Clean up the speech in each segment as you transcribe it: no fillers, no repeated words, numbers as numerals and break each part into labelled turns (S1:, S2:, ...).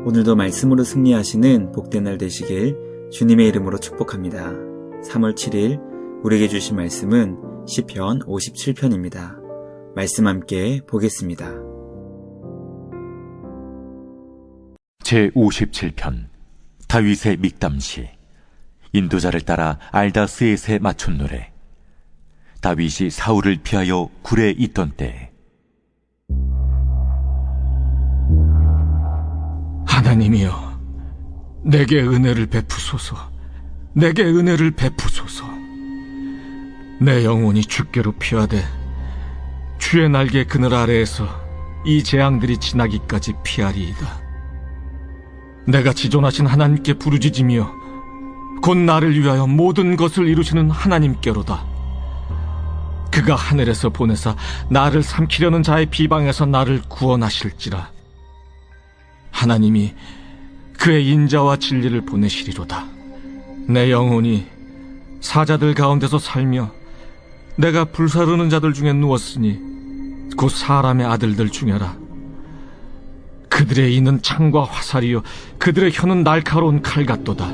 S1: 오늘도 말씀으로 승리하시는 복된 날 되시길 주님의 이름으로 축복합니다. 3월 7일 우리에게 주신 말씀은 시편 57편입니다. 말씀 함께 보겠습니다.
S2: 제57편 다윗의 믹담시. 인도자를 따라 알다스엣에 맞춘 노래. 다윗이 사울을 피하여 굴에 있던 때에.
S3: 하나님이여, 내게 은혜를 베푸소서. 내게 은혜를 베푸소서. 내 영혼이 주께로 피하되 주의 날개 그늘 아래에서 이 재앙들이 지나기까지 피하리이다. 내가 지존하신 하나님께 부르짖으며 곧 나를 위하여 모든 것을 이루시는 하나님께로다. 그가 하늘에서 보내사 나를 삼키려는 자의 비방에서 나를 구원하실지라. 하나님이 그의 인자와 진리를 보내시리로다. 내 영혼이 사자들 가운데서 살며 내가 불사르는 자들 중에 누웠으니 곧 사람의 아들들 중에라. 그들의 이는 창과 화살이요 그들의 혀는 날카로운 칼 같도다.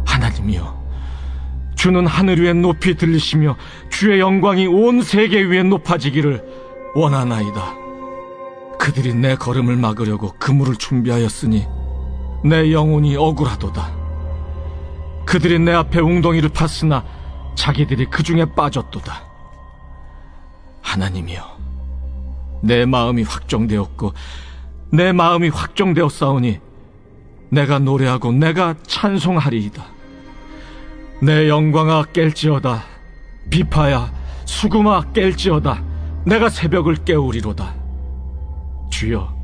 S3: 하나님이여, 주는 하늘 위에 높이 들리시며 주의 영광이 온 세계 위에 높아지기를 원하나이다. 그들이 내 걸음을 막으려고 그물을 준비하였으니 내 영혼이 억울하도다. 그들이 내 앞에 웅덩이를 팠으나 자기들이 그 중에 빠졌도다. 하나님이여, 내 마음이 확정되었고 내 마음이 확정되었사오니 내가 노래하고 내가 찬송하리이다. 내 영광아 깰지어다. 비파야 수금아 깰지어다. 내가 새벽을 깨우리로다. 주여,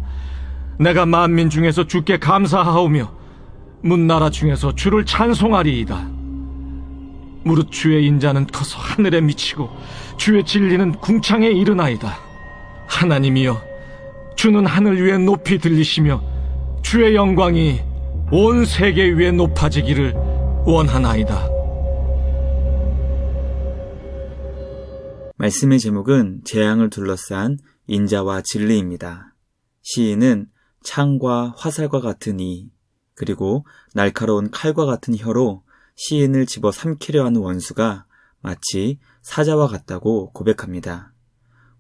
S3: 내가 만민 중에서 주께 감사하오며 문나라 중에서 주를 찬송하리이다. 무릇 주의 인자는 커서 하늘에 미치고 주의 진리는 궁창에 이르나이다. 하나님이여, 주는 하늘 위에 높이 들리시며 주의 영광이 온 세계 위에 높아지기를 원하나이다.
S1: 말씀의 제목은 재앙을 둘러싼 인자와 진리입니다. 시인은 창과 화살과 같은 이, 그리고 날카로운 칼과 같은 혀로 시인을 집어 삼키려 하는 원수가 마치 사자와 같다고 고백합니다.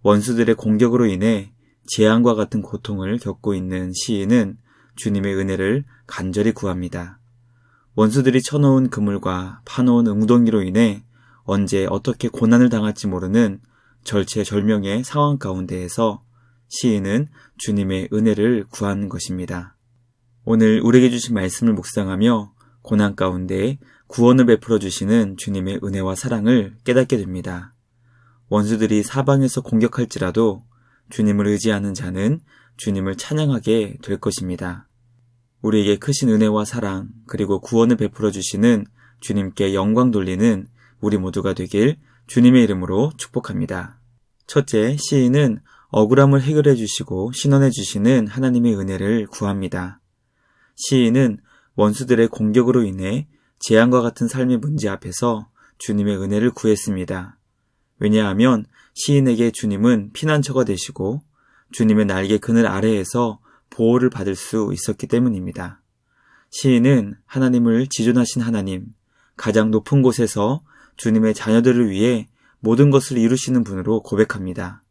S1: 원수들의 공격으로 인해 재앙과 같은 고통을 겪고 있는 시인은 주님의 은혜를 간절히 구합니다. 원수들이 쳐놓은 그물과 파놓은 웅덩이로 인해 언제 어떻게 고난을 당할지 모르는 절체절명의 상황 가운데에서 시인은 주님의 은혜를 구하는 것입니다. 오늘 우리에게 주신 말씀을 묵상하며 고난 가운데 구원을 베풀어 주시는 주님의 은혜와 사랑을 깨닫게 됩니다. 원수들이 사방에서 공격할지라도 주님을 의지하는 자는 주님을 찬양하게 될 것입니다. 우리에게 크신 은혜와 사랑 그리고 구원을 베풀어 주시는 주님께 영광 돌리는 우리 모두가 되길 주님의 이름으로 축복합니다. 첫째, 시인은 억울함을 해결해 주시고 신원해 주시는 하나님의 은혜를 구합니다. 시인은 원수들의 공격으로 인해 재앙과 같은 삶의 문제 앞에서 주님의 은혜를 구했습니다. 왜냐하면 시인에게 주님은 피난처가 되시고 주님의 날개 그늘 아래에서 보호를 받을 수 있었기 때문입니다. 시인은 하나님을 지존하신 하나님, 가장 높은 곳에서 주님의 자녀들을 위해 모든 것을 이루시는 분으로 고백합니다.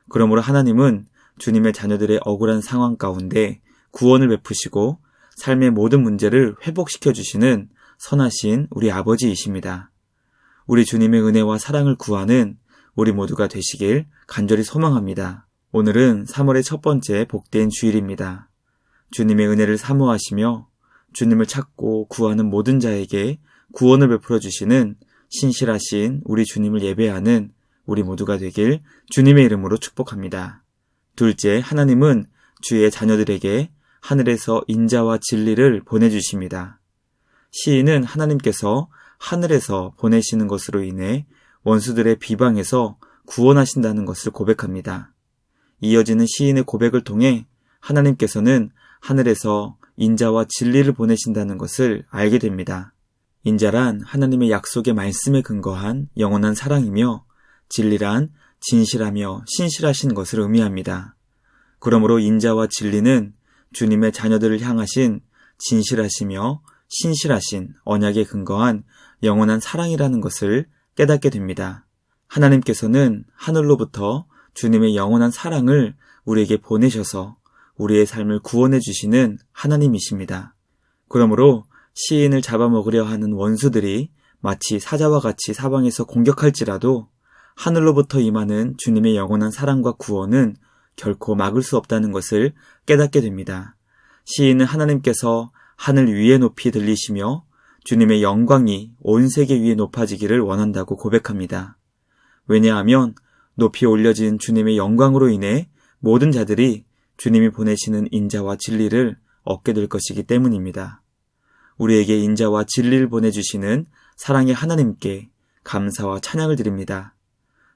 S1: 그러므로 하나님은 주님의 자녀들의 억울한 상황 가운데 구원을 베푸시고 삶의 모든 문제를 회복시켜 주시는 선하신 우리 아버지이십니다. 우리 주님의 은혜와 사랑을 구하는 우리 모두가 되시길 간절히 소망합니다. 오늘은 3월의 첫 번째 복된 주일입니다. 주님의 은혜를 사모하시며 주님을 찾고 구하는 모든 자에게 구원을 베풀어 주시는 신실하신 우리 주님을 예배하는 우리 모두가 되길 주님의 이름으로 축복합니다. 둘째, 하나님은 주의 자녀들에게 하늘에서 인자와 진리를 보내주십니다. 시인은 하나님께서 하늘에서 보내시는 것으로 인해 원수들의 비방에서 구원하신다는 것을 고백합니다. 이어지는 시인의 고백을 통해 하나님께서는 하늘에서 인자와 진리를 보내신다는 것을 알게 됩니다. 인자란 하나님의 약속의 말씀에 근거한 영원한 사랑이며 진리란 진실하며 신실하신 것을 의미합니다. 그러므로 인자와 진리는 주님의 자녀들을 향하신 진실하시며 신실하신 언약에 근거한 영원한 사랑이라는 것을 깨닫게 됩니다. 하나님께서는 하늘로부터 주님의 영원한 사랑을 우리에게 보내셔서 우리의 삶을 구원해 주시는 하나님이십니다. 그러므로 시인을 잡아먹으려 하는 원수들이 마치 사자와 같이 사방에서 공격할지라도 하늘로부터 임하는 주님의 영원한 사랑과 구원은 결코 막을 수 없다는 것을 깨닫게 됩니다. 시인은 하나님께서 하늘 위에 높이 들리시며 주님의 영광이 온 세계 위에 높아지기를 원한다고 고백합니다. 왜냐하면 높이 올려진 주님의 영광으로 인해 모든 자들이 주님이 보내시는 인자와 진리를 얻게 될 것이기 때문입니다. 우리에게 인자와 진리를 보내주시는 사랑의 하나님께 감사와 찬양을 드립니다.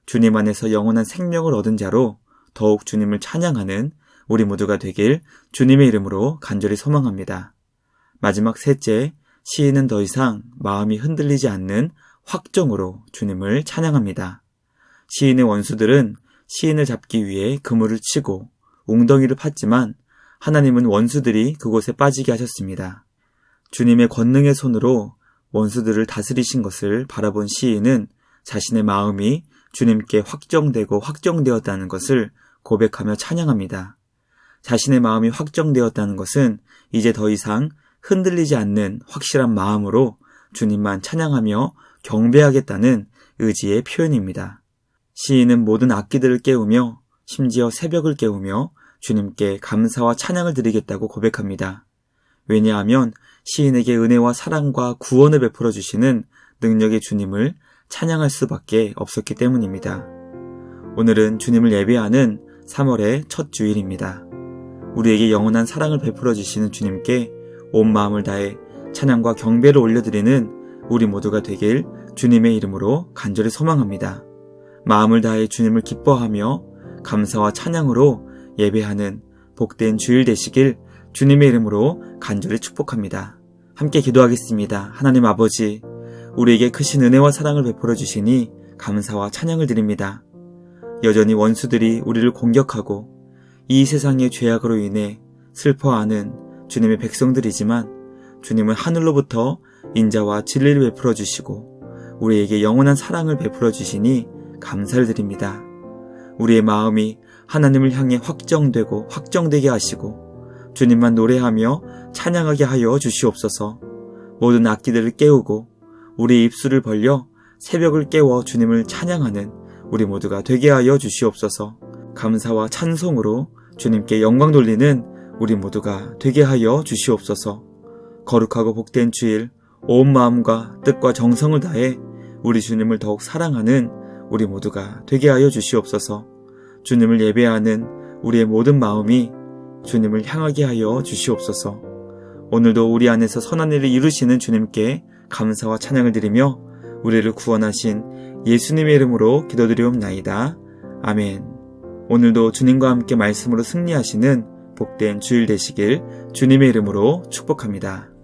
S1: 주님 안에서 영원한 생명을 얻은 자로 더욱 주님을 찬양하는 우리 모두가 되길 주님의 이름으로 간절히 소망합니다. 마지막 셋째, 시인은 더 이상 마음이 흔들리지 않는 확정으로 주님을 찬양합니다. 시인의 원수들은 시인을 잡기 위해 그물을 치고 웅덩이를 팠지만 하나님은 원수들이 그곳에 빠지게 하셨습니다. 주님의 권능의 손으로 원수들을 다스리신 것을 바라본 시인은 자신의 마음이 주님께 확정되고 확정되었다는 것을 고백하며 찬양합니다. 자신의 마음이 확정되었다는 것은 이제 더 이상 흔들리지 않는 확실한 마음으로 주님만 찬양하며 경배하겠다는 의지의 표현입니다. 시인은 모든 악기들을 깨우며 심지어 새벽을 깨우며 주님께 감사와 찬양을 드리겠다고 고백합니다. 왜냐하면 시인에게 은혜와 사랑과 구원을 베풀어 주시는 능력의 주님을 찬양할 수밖에 없었기 때문입니다. 오늘은 주님을 예배하는 3월의 첫 주일입니다. 우리에게 영원한 사랑을 베풀어 주시는 주님께 온 마음을 다해 찬양과 경배를 올려드리는 우리 모두가 되길 주님의 이름으로 간절히 소망합니다. 마음을 다해 주님을 기뻐하며 감사와 찬양으로 예배하는 복된 주일 되시길 주님의 이름으로 간절히 축복합니다. 함께 기도하겠습니다. 하나님 아버지, 우리에게 크신 은혜와 사랑을 베풀어 주시니 감사와 찬양을 드립니다. 여전히 원수들이 우리를 공격하고 이 세상의 죄악으로 인해 슬퍼하는 주님의 백성들이지만 주님은 하늘로부터 인자와 진리를 베풀어 주시고 우리에게 영원한 사랑을 베풀어 주시니 감사를 드립니다. 우리의 마음이 하나님을 향해 확정되고 확정되게 하시고 주님만 노래하며 찬양하게 하여 주시옵소서. 모든 악기들을 깨우고 우리 입술을 벌려 새벽을 깨워 주님을 찬양하는 우리 모두가 되게 하여 주시옵소서. 감사와 찬송으로 주님께 영광 돌리는 우리 모두가 되게 하여 주시옵소서. 거룩하고 복된 주일 온 마음과 뜻과 정성을 다해 우리 주님을 더욱 사랑하는 우리 모두가 되게 하여 주시옵소서. 주님을 예배하는 우리의 모든 마음이 주님을 향하게 하여 주시옵소서. 오늘도 우리 안에서 선한 일을 이루시는 주님께 감사와 찬양을 드리며 우리를 구원하신 예수님의 이름으로 기도드리옵나이다. 아멘. 오늘도 주님과 함께 말씀으로 승리하시는 복된 주일 되시길 주님의 이름으로 축복합니다.